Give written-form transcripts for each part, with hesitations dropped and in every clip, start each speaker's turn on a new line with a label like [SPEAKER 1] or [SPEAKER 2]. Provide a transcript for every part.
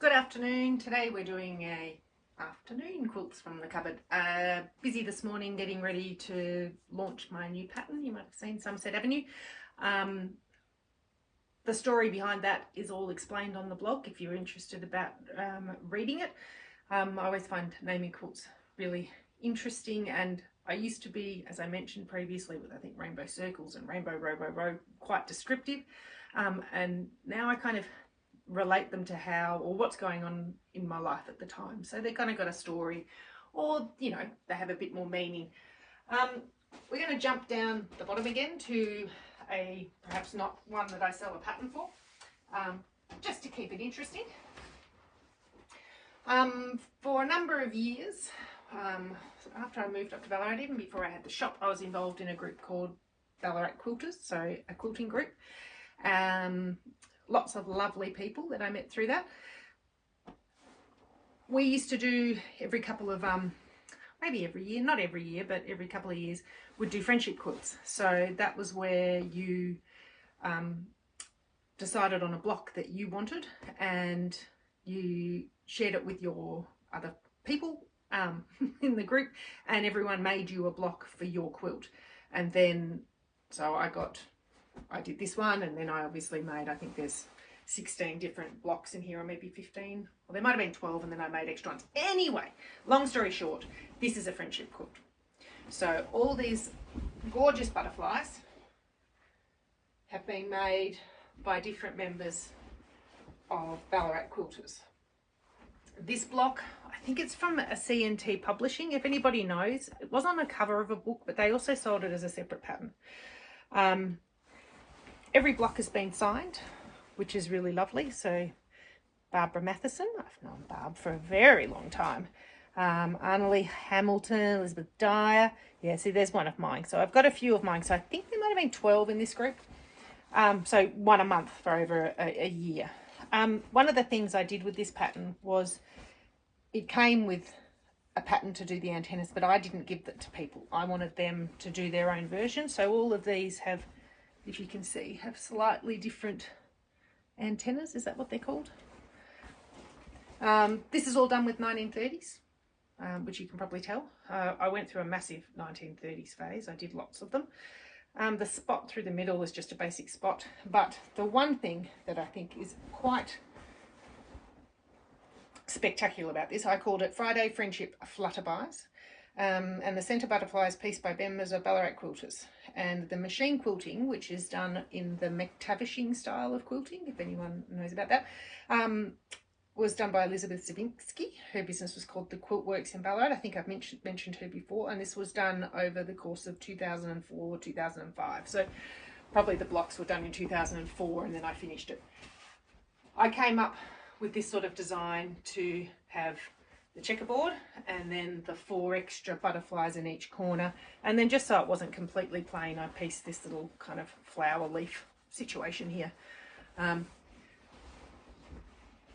[SPEAKER 1] Good afternoon. Today we're doing a afternoon quilts from the cupboard. Busy this morning getting ready to launch my new pattern. You might have seen Sunset Avenue. The story behind that is all explained on the blog if you're interested about reading it. I always find naming quilts really interesting, and I used to be, as I mentioned previously, with I think rainbow circles and rainbow row, quite descriptive, and now I kind of relate them to how or what's going on in my life at the time. So they're kind of got a story, or you know, they have a bit more meaning. We're going to jump down the bottom again to a perhaps not one that I sell a pattern for, just to keep it interesting. For a number of years, after I moved up to Ballarat, even before I had the shop, I was involved in a group called Ballaarat Quilters, so a quilting group. Lots of lovely people that I met through that. We used to do every couple of, maybe every year, not every year, but every couple of years, would do friendship quilts. So that was where you decided on a block that you wanted, and you shared it with your other people in the group, and everyone made you a block for your quilt. And then, so I did this one, and then I obviously made, I think there's 16 different blocks in here, or maybe 15. Well, there might have been 12, and then I made extra ones. Anyway, long story short, this is a friendship quilt. So all these gorgeous butterflies have been made by different members of Ballaarat Quilters. This block, I think it's from a C&T Publishing. If anybody knows, it was on a cover of a book, but they also sold it as a separate pattern. Every block has been signed, which is really lovely. So Barbara Matheson, I've known Barb for a very long time. Annalie Hamilton, Elizabeth Dyer. Yeah, see, there's one of mine. So I've got a few of mine. So I think there might have been 12 in this group. So one a month for over a year. One of the things I did with this pattern was it came with a pattern to do the antennas, but I didn't give that to people. I wanted them to do their own version. So all of these have, if you can see, have slightly different antennas. Is that what they're called? This is all done with 1930s, which you can probably tell. I went through a massive 1930s phase. I did lots of them. The spot through the middle is just a basic spot, but the one thing that I think is quite spectacular about this, I called it Friday Friendship Flutterbys. And the centre butterfly is pieced by members of Ballaarat Quilters, and the machine quilting, which is done in the McTavishing style of quilting, if anyone knows about that, was done by Elizabeth Zabinski. Her business was called the Quilt Works in Ballarat. I think I've mentioned her before, and this was done over the course of 2004 2005. So probably the blocks were done in 2004, and then I finished it. I came up with this sort of design to have the checkerboard and then the 4 extra butterflies in each corner, and then just so it wasn't completely plain, I pieced this little kind of flower leaf situation here.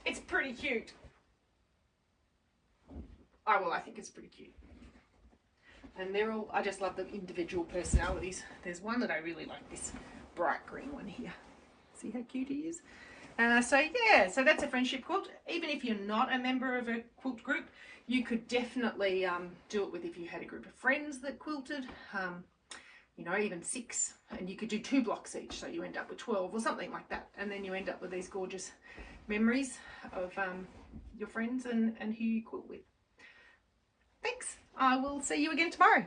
[SPEAKER 1] It's pretty cute. I think it's pretty cute, and they're all, I just love the individual personalities. There's one that I really like, this bright green one here. See how cute he is? So yeah, so that's a friendship quilt. Even if you're not a member of a quilt group, you could definitely do it with, if you had a group of friends that quilted, you know, even 6, and you could do 2 blocks each, so you end up with 12 or something like that, and then you end up with these gorgeous memories of your friends and who you quilt with. Thanks. I will see you again tomorrow.